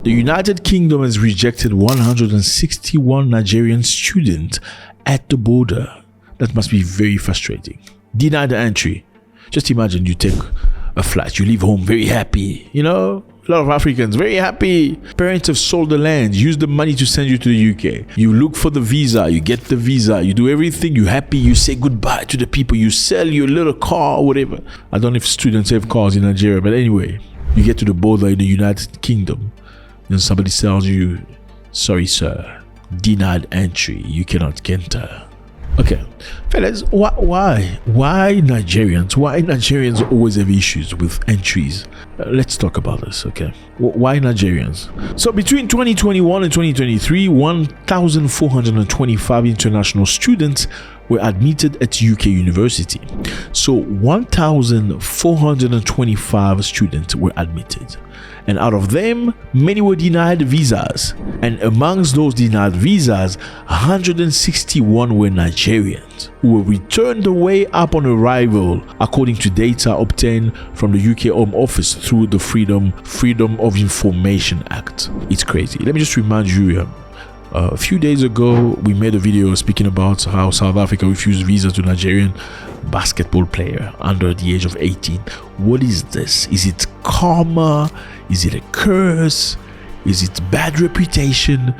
The United Kingdom has rejected 161 Nigerian students at the border. That must be very frustrating. Denied entry. Just imagine you take a flight, you leave home very happy, you know? A lot of Africans very happy. Parents have sold the land, use the money to send you to the UK. You look for the visa, you get the visa, you do everything, you're happy, you say goodbye to the people, you sell your little car or whatever. I don't know if students have cars in Nigeria, but anyway, you get to the border in the United Kingdom, and somebody tells you, sorry sir, denied entry, you cannot enter. Okay, fellas, why Nigerians? Why Nigerians always have issues with entries? Let's talk about this, okay? Why Nigerians? So between 2021 and 2023, 1,425 international students were admitted at UK university. So 1,425 students were admitted. And out of them, many were denied visas. And amongst those denied visas, 161 were Nigerians who were returned away upon arrival, according to data obtained from the UK Home Office through the Freedom of Information Act. It's crazy. Let me just remind you, a few days ago, we made a video speaking about how South Africa refused visa to Nigerian basketball player under the age of 18. What is this? Is it karma? Is it a curse? Is it bad reputation?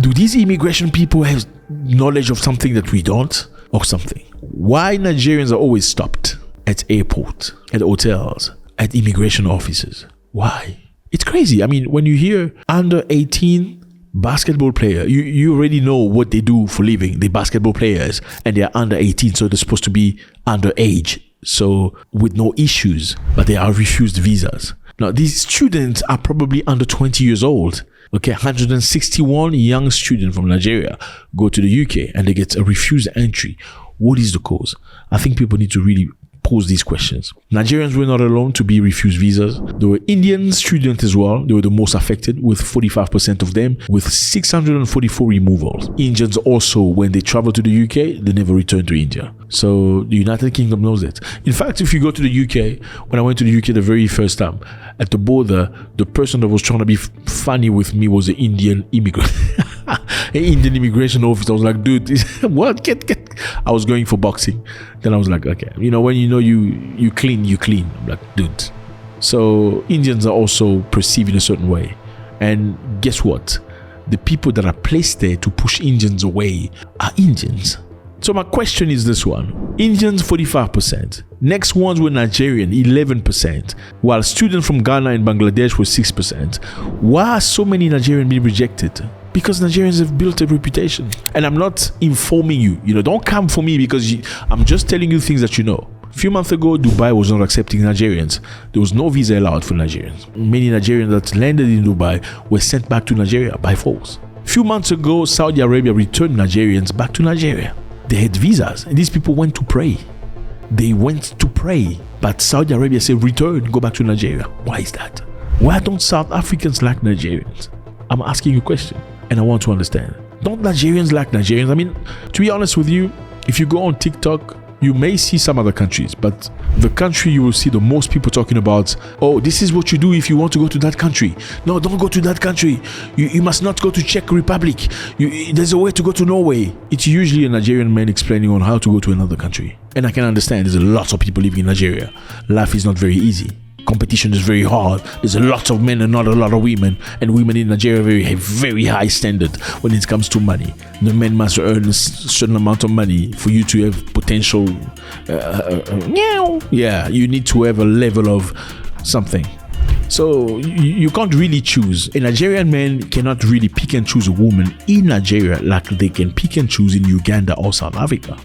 Do these immigration people have knowledge of something that we don't, or something? Why Nigerians are always stopped at airport, at hotels, at immigration offices? Why? It's crazy. I mean, when you hear under 18 basketball player, you already know what they do for living. They're basketball players and they're under 18, so they're supposed to be underage, so with no issues, but they are refused visas. Now these students are probably under 20 years old. Okay, 161 young students from Nigeria go to the UK and they get a refused entry. What is the cause? I think people need to really pose these questions. Nigerians were not alone to be refused visas. There were Indian students as well. They were the most affected, with 45% of them, with 644 removals. Indians also, when they travel to the UK, they never return to India. So the United Kingdom knows it. In fact, if you go to the UK, when I went to the UK the very first time, at the border, the person that was trying to be funny with me was an Indian immigrant. An Indian immigration officer. I was like, dude, what? Get. I was going for boxing. Then I was like, okay, you know, when you know you clean. I'm like, dude. So Indians are also perceived in a certain way. And guess what? The people that are placed there to push Indians away are Indians. So my question is this one. Indians, 45%. Next ones were Nigerian, 11%. While students from Ghana and Bangladesh were 6%. Why are so many Nigerians being rejected? Because Nigerians have built a reputation. And I'm not informing you. Don't come for me because I'm just telling you things that you know. A few months ago, Dubai was not accepting Nigerians. There was no visa allowed for Nigerians. Many Nigerians that landed in Dubai were sent back to Nigeria by force. A few months ago, Saudi Arabia returned Nigerians back to Nigeria. They had visas and these people went to pray. But Saudi Arabia said, return, go back to Nigeria. Why is that? Why don't South Africans like Nigerians? I'm asking you a question and I want to understand. Don't Nigerians like Nigerians? I mean, to be honest with you, if you go on TikTok, you may see some other countries, but the country you will see the most people talking about, oh, this is what you do if you want to go to that country. No, don't go to that country. You must not go to Czech Republic. There's a way to go to Norway. It's usually a Nigerian man explaining on how to go to another country. And I can understand there's lots of people living in Nigeria. Life is not very easy. Competition is very hard. There's a lot of men and not a lot of women. And women in Nigeria have very high standard when it comes to money. The men must earn a certain amount of money for you to have potential. Yeah, you need to have a level of something. So you can't really choose. A Nigerian man cannot really pick and choose a woman in Nigeria like they can pick and choose in Uganda or South Africa.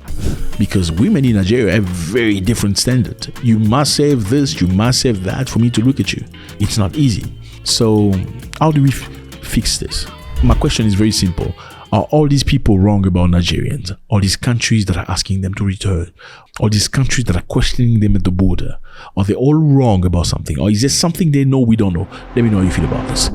Because women in Nigeria have very different standards. You must have this, you must have that for me to look at you. It's not easy. So how do we fix this? My question is very simple. Are all these people wrong about Nigerians? All these countries that are asking them to return? All these countries that are questioning them at the border? Are they all wrong about something? Or is there something they know we don't know? Let me know how you feel about this.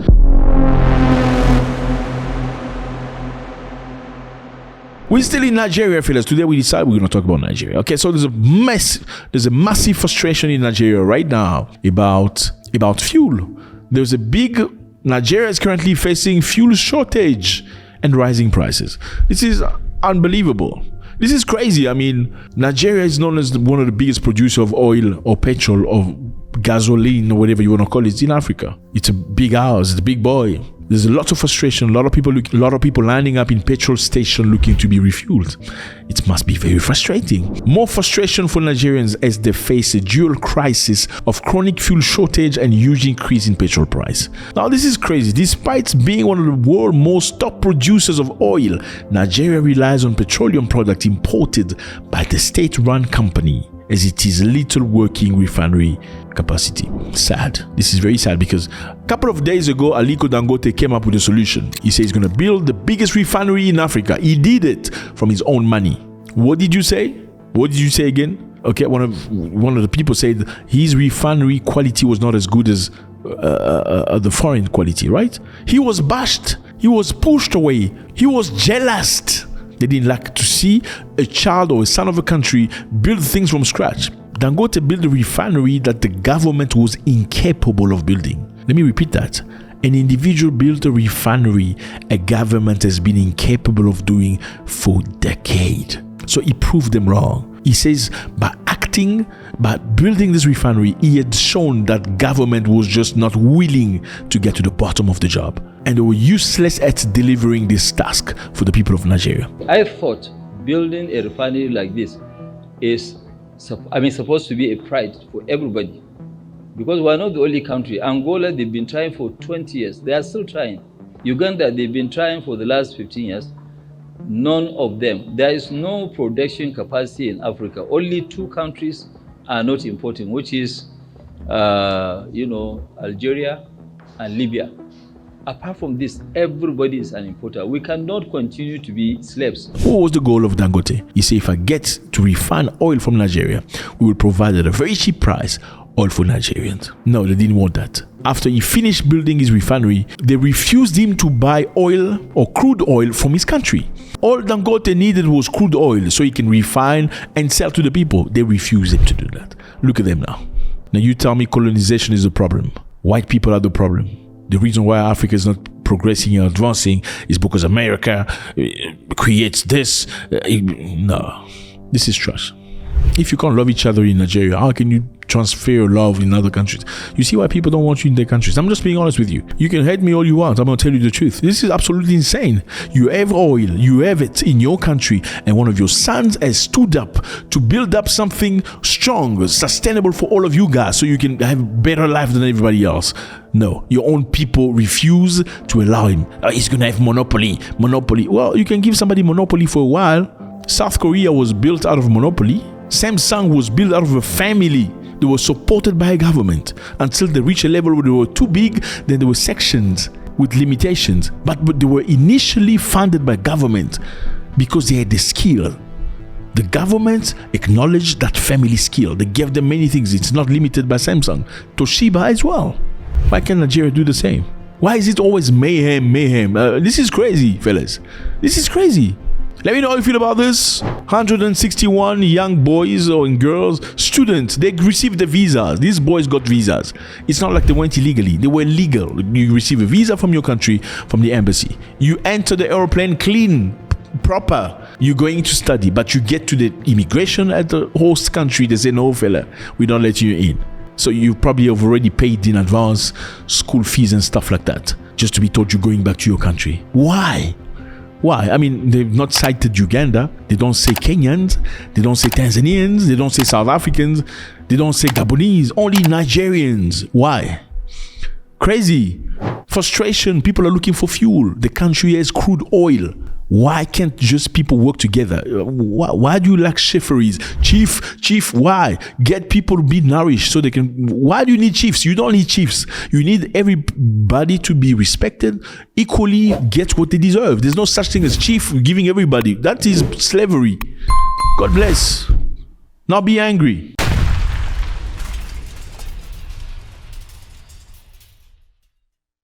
We're still in Nigeria, fellas. Today we decide we're going to talk about Nigeria. Okay, so there's a massive frustration in Nigeria right now about fuel. There's a big Nigeria is currently facing fuel shortage and rising prices. This is unbelievable. This is crazy. I mean, Nigeria is known as one of the biggest producers of oil or petrol or gasoline or whatever you want to call it in Africa. It's a big house. It's a big boy. There's a lot of frustration. A lot of people lining up in petrol station looking to be refueled. It must be very frustrating. More frustration for Nigerians as they face a dual crisis of chronic fuel shortage and huge increase in petrol price. Now this is crazy. Despite being one of the world's most top producers of oil, Nigeria relies on petroleum products imported by the state-run company, as it is little working refinery capacity. Sad. This is very sad because a couple of days ago, Aliko Dangote came up with a solution. He said he's going to build the biggest refinery in Africa. He did it from his own money. What did you say? What did you say again? Okay, one of the people said his refinery quality was not as good as the foreign quality, right? He was bashed. He was pushed away. He was jealous. They didn't like to see a child or a son of a country build things from scratch. Dangote built a refinery that the government was incapable of building. Let me repeat that. An individual built a refinery a government has been incapable of doing for decades. So he proved them wrong. He says by building this refinery, he had shown that government was just not willing to get to the bottom of the job. And they were useless at delivering this task for the people of Nigeria. I thought building a refinery like this is supposed to be a pride for everybody. Because we're not the only country. Angola, they've been trying for 20 years. They are still trying. Uganda, they've been trying for the last 15 years. None of them. There is no production capacity in Africa. Only 2 countries are not importing, which is, Algeria and Libya. Apart from this, everybody is an importer. We cannot continue to be slaves. What was the goal of Dangote? He said, if I get to refine oil from Nigeria, we will provide at a very cheap price oil for Nigerians. No, they didn't want that. After he finished building his refinery, they refused him to buy oil or crude oil from his country. All Dangote needed was crude oil so he can refine and sell to the people. They refused him to do that. Look at them now. Now you tell me colonization is the problem. White people are the problem. The reason why Africa is not progressing and advancing is because America creates this. No, this is trash. If you can't love each other in Nigeria, how can you transfer your love in other countries? You see why people don't want you in their countries. I'm just being honest with you. You can hate me all you want. I'm going to tell you the truth. This is absolutely insane. You have oil. You have it in your country. And one of your sons has stood up to build up something strong, sustainable for all of you guys so you can have a better life than everybody else. No, your own people refuse to allow him. He's going to have monopoly. Well, you can give somebody monopoly for a while. South Korea was built out of monopoly. Samsung was built out of a family. They were supported by a government until they reached a level where they were too big. Then there were sections with limitations, but they were initially funded by government because they had the skill. The government acknowledged that family skill. They gave them many things. It's not limited by Samsung. Toshiba as well. Why can't Nigeria do the same? Why is it always mayhem? This is crazy, fellas. This is crazy. Let me know how you feel about this. 161 young boys or girls, students, they received the visas. These boys got visas. It's not like they went illegally. They were legal. You receive a visa from your country, from the embassy. You enter the airplane clean, proper. You're going to study, but you get to the immigration at the host country. They say, no, fella, we don't let you in. So you probably have already paid in advance school fees and stuff like that, just to be told you're going back to your country. Why? I mean, they've not cited Uganda. They don't say Kenyans. They don't say Tanzanians. They don't say South Africans. They don't say Gabonese. Only Nigerians. Why? Crazy. Frustration. People are looking for fuel. The country has crude oil. Why can't just people work together? Why do you lack chiefs? Chief, why? Get people to be nourished so they can... Why do you need chiefs? You don't need chiefs. You need everybody to be respected, equally get what they deserve. There's no such thing as chief giving everybody. That is slavery. God bless. Not be angry.